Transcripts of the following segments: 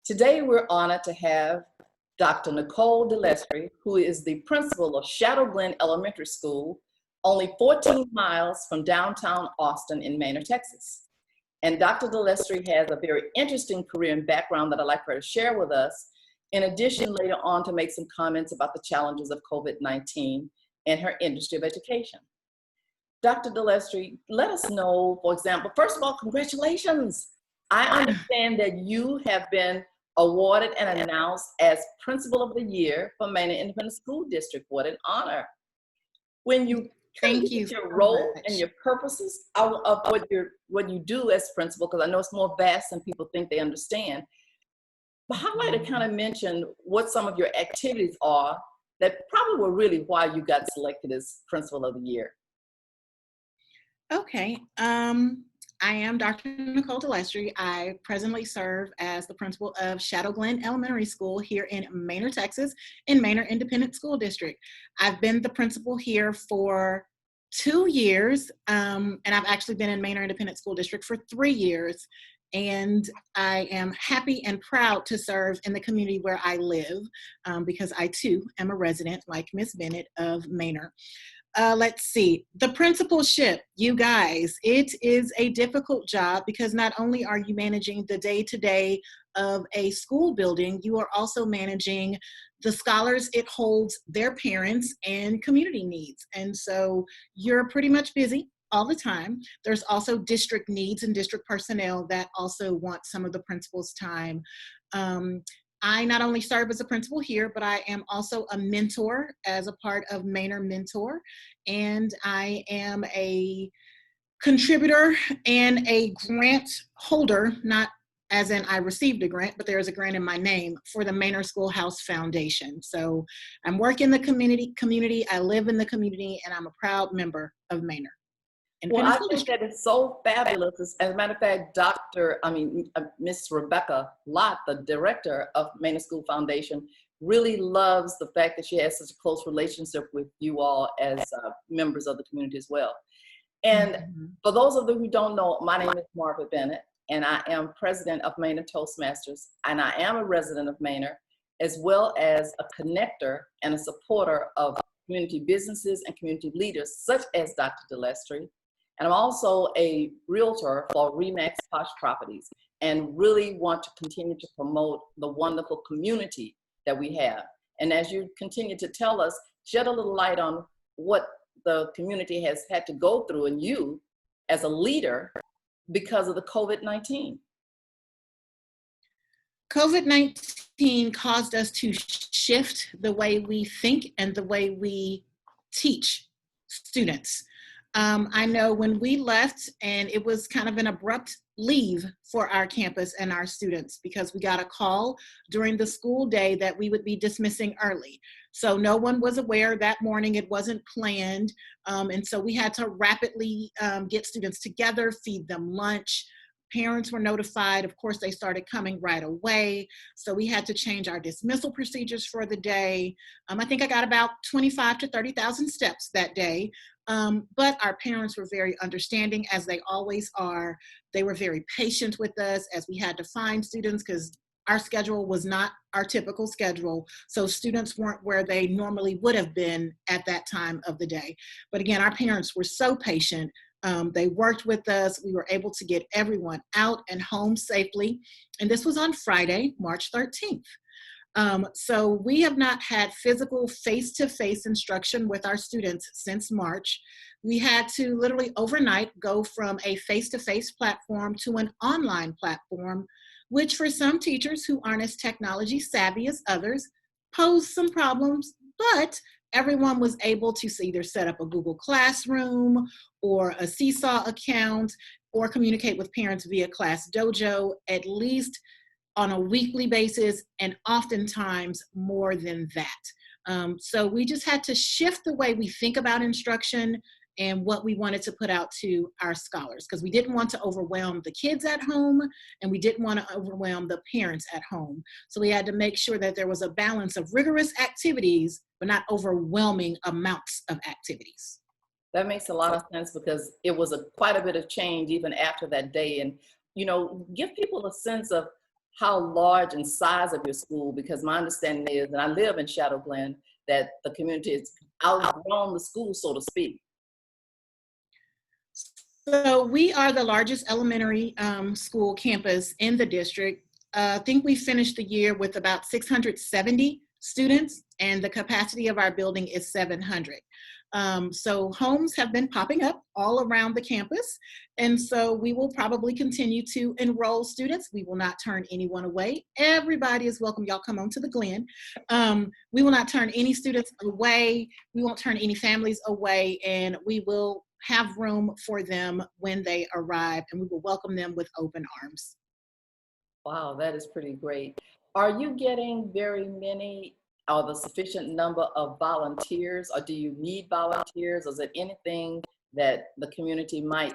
Today, we're honored to have Dr. Niccole Delestre, who is the principal of Shadowglen Elementary School, only 14 miles from downtown Austin in Manor, Texas. And Dr. Delestre has a very interesting career and background that I'd like her to share with us, in addition later on to make some comments about the challenges of COVID-19 and her industry of education. Dr. Delestre, let us know, for example, first of all, congratulations. I understand that you have been awarded and announced as Principal of the Year for Manor Independent School District. What an honor. When you Thank you your role and your purposes of what you do as principal, because I know it's more vast than people think they understand, but I'd like to kind of mention what some of your activities are that probably were really why you got selected as Principal of the Year. Okay. I am Dr. Niccole Delestre. I presently serve as the principal of Shadowglen Elementary School here in Manor, Texas, in Manor Independent School District. I've been the principal here for 2 years, and I've actually been in Manor Independent School District for 3 years. And I am happy and proud to serve in the community where I live, because I too am a resident, like Miss Bennett, of Manor. Let's see, the principalship, you guys, it is a difficult job because not only are you managing the day-to-day of a school building, you are also managing the scholars it holds, their parents, and community needs. And so you're pretty much busy all the time. There's also district needs and district personnel that also want some of the principal's time. I not only serve as a principal here, but I am also a mentor as a part of Manor Mentor, and I am a contributor and a grant holder, not as in I received a grant, but there is a grant in my name for the Manor Schoolhouse Foundation. So I'm working the community, I live in the community, and I'm a proud member of Manor. Well, I think that is so fabulous. As a matter of fact, Miss Rebecca Lott, the director of Manor School Foundation, really loves the fact that she has such a close relationship with you all as members of the community as well. And for those of you who don't know, my name is Marva Bennett, and I am president of Manor Toastmasters, and I am a resident of Manor, as well as a connector and a supporter of community businesses and community leaders, such as Dr. Delestre. And I'm also a realtor for Remax Posh Properties, and really want to continue to promote the wonderful community that we have. And as you continue to tell us, shed a little light on what the community has had to go through, and you as a leader, because of the COVID-19. COVID-19 caused us to shift the way we think and the way we teach students. I know when we left, and it was kind of an abrupt leave for our campus and our students, because we got a call during the school day that we would be dismissing early. So no one was aware that morning, it wasn't planned. And so we had to rapidly get students together, feed them lunch. Parents were notified. Of course, they started coming right away. So we had to change our dismissal procedures for the day. I think I got about 25 to 30,000 steps that day. But our parents were very understanding, as they always are. They were very patient with us as we had to find students, because our schedule was not our typical schedule. So students weren't where they normally would have been at that time of the day. But again, our parents were so patient. They worked with us. We were able to get everyone out and home safely. And this was on Friday, March 13th. So we have not had physical face-to-face instruction with our students since March. We had to literally overnight go from a face-to-face platform to an online platform, which for some teachers who aren't as technology savvy as others posed some problems, but everyone was able to either set up a Google Classroom or a Seesaw account, or communicate with parents via Class Dojo, at least on a weekly basis, and oftentimes more than that. So we just had to shift the way we think about instruction and what we wanted to put out to our scholars, because we didn't want to overwhelm the kids at home, and we didn't want to overwhelm the parents at home. So we had to make sure that there was a balance of rigorous activities, but not overwhelming amounts of activities. That makes a lot of sense, because it was quite a bit of change even after that day. And, give people a sense of how large and size of your school, because my understanding is, and I live in Shadowglen, that the community has outgrown the school, so to speak. So we are the largest elementary school campus in the district. I think we finished the year with about 670 students, and the capacity of our building is 700. So homes have been popping up all around the campus, and so we will probably continue to enroll students. We will not turn anyone away. Everybody is welcome. Y'all come on to the Glen. We will not turn any students away. We won't turn any families away, and we will have room for them when they arrive, and we will welcome them with open arms. Wow, that is pretty great. Are you getting very many or the sufficient number of volunteers, or do you need volunteers? Or is it anything that the community might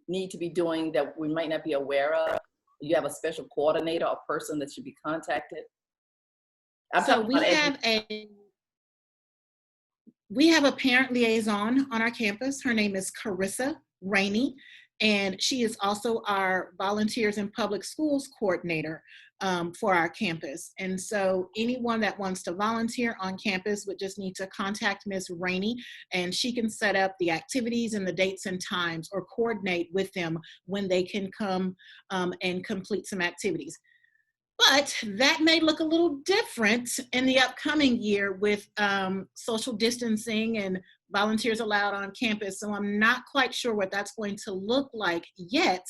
need to be doing that we might not be aware of? Do you have a special coordinator or person that should be contacted? So we have a parent liaison on our campus. Her name is Carissa Raney, and she is also our volunteers in public schools coordinator for our campus. And so anyone that wants to volunteer on campus would just need to contact Ms. Raney, and she can set up the activities and the dates and times, or coordinate with them when they can come and complete some activities. But that may look a little different in the upcoming year with social distancing and volunteers allowed on campus. So I'm not quite sure what that's going to look like yet,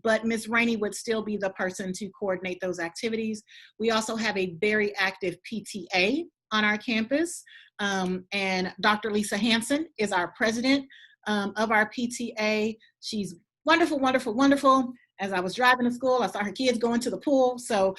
but Ms. Raney would still be the person to coordinate those activities. We also have a very active PTA on our campus, and Dr. Lisa Hanson is our president of our PTA. She's wonderful, wonderful, wonderful. As I was driving to school, I saw her kids going to the pool. So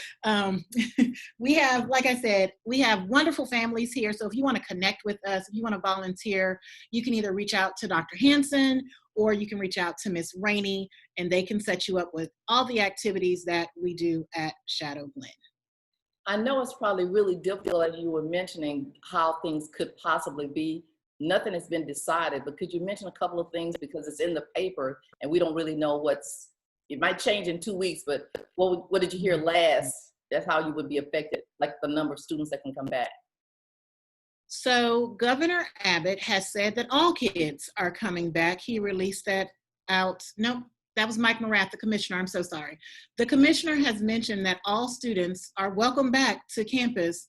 we have, like I said, we have wonderful families here. So if you want to connect with us, if you want to volunteer, you can either reach out to Dr. Hanson, or you can reach out to Ms. Raney, and they can set you up with all the activities that we do at Shadowglen. I know it's probably really difficult, as you were mentioning, how things could possibly be. Nothing has been decided, but could you mention a couple of things, because it's in the paper and we don't really know it might change in 2 weeks, but what did you hear last? That's how you would be affected, like the number of students that can come back. So Governor Abbott has said that all kids are coming back. He released that out. No, that was Mike Morath, the commissioner. I'm so sorry. The commissioner has mentioned that all students are welcome back to campus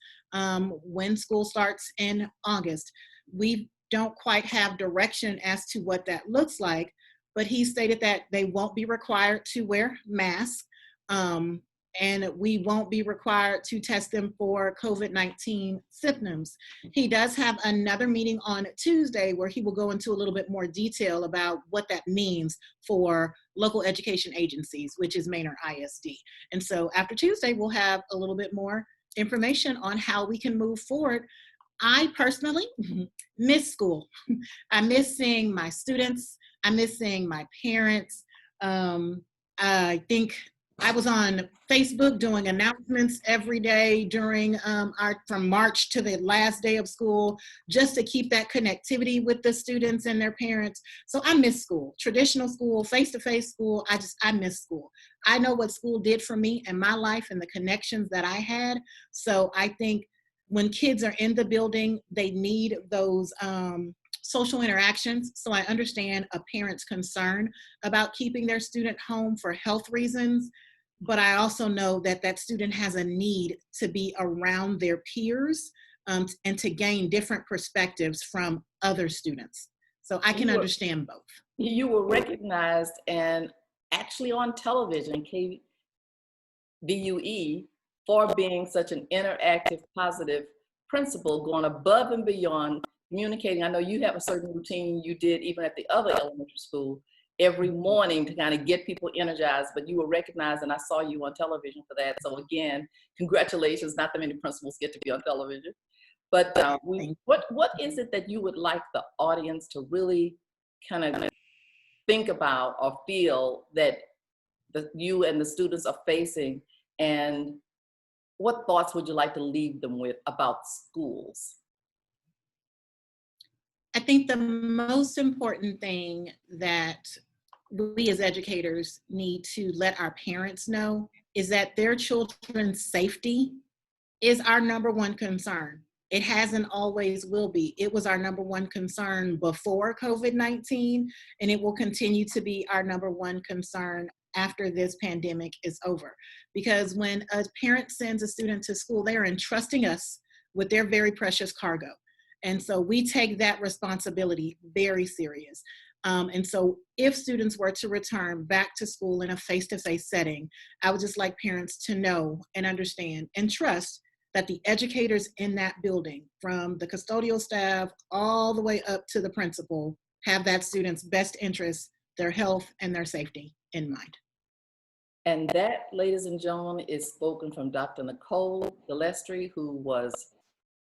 when school starts in August. We don't quite have direction as to what that looks like, but he stated that they won't be required to wear masks, and we won't be required to test them for COVID-19 symptoms. He does have another meeting on Tuesday where he will go into a little bit more detail about what that means for local education agencies, which is Manor ISD. And so after Tuesday, we'll have a little bit more information on how we can move forward. I personally miss school. I miss seeing my students. I miss seeing my parents. I think I was on Facebook doing announcements every day during from March to the last day of school, just to keep that connectivity with the students and their parents. So I miss school, traditional school, face-to-face school. I miss school. I know what school did for me in my life and the connections that I had. So I think when kids are in the building, they need those social interactions. So I understand a parent's concern about keeping their student home for health reasons, but I also know that that student has a need to be around their peers and to gain different perspectives from other students. So I can understand both. You were recognized and actually on television, KVUE, for being such an interactive, positive principal, going above and beyond communicating. I know you have a certain routine you did even at the other elementary school every morning to kind of get people energized, but you were recognized and I saw you on television for that. So again, congratulations. Not that many principals get to be on television. But what is it that you would like the audience to really kind of think about or feel that you and the students are facing, and what thoughts would you like to leave them with about schools? I think the most important thing that we as educators need to let our parents know is that their children's safety is our number one concern. It hasn't always will be. It was our number one concern before COVID-19, and it will continue to be our number one concern after this pandemic is over. Because when a parent sends a student to school, they are entrusting us with their very precious cargo. And so we take that responsibility very serious. And so if students were to return back to school in a face-to-face setting, I would just like parents to know and understand and trust that the educators in that building, from the custodial staff all the way up to the principal, have that student's best interests, their health, and their safety in mind. And that, ladies and gentlemen, is spoken from Dr. Niccole Delestre, who was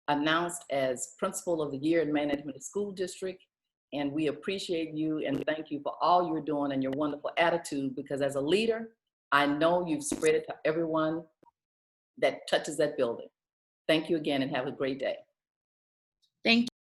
announced as Principal of the Year in Management School District. And we appreciate you and thank you for all you're doing and your wonderful attitude, because as a leader, I know you've spread it to everyone that touches that building. Thank you again and have a great day.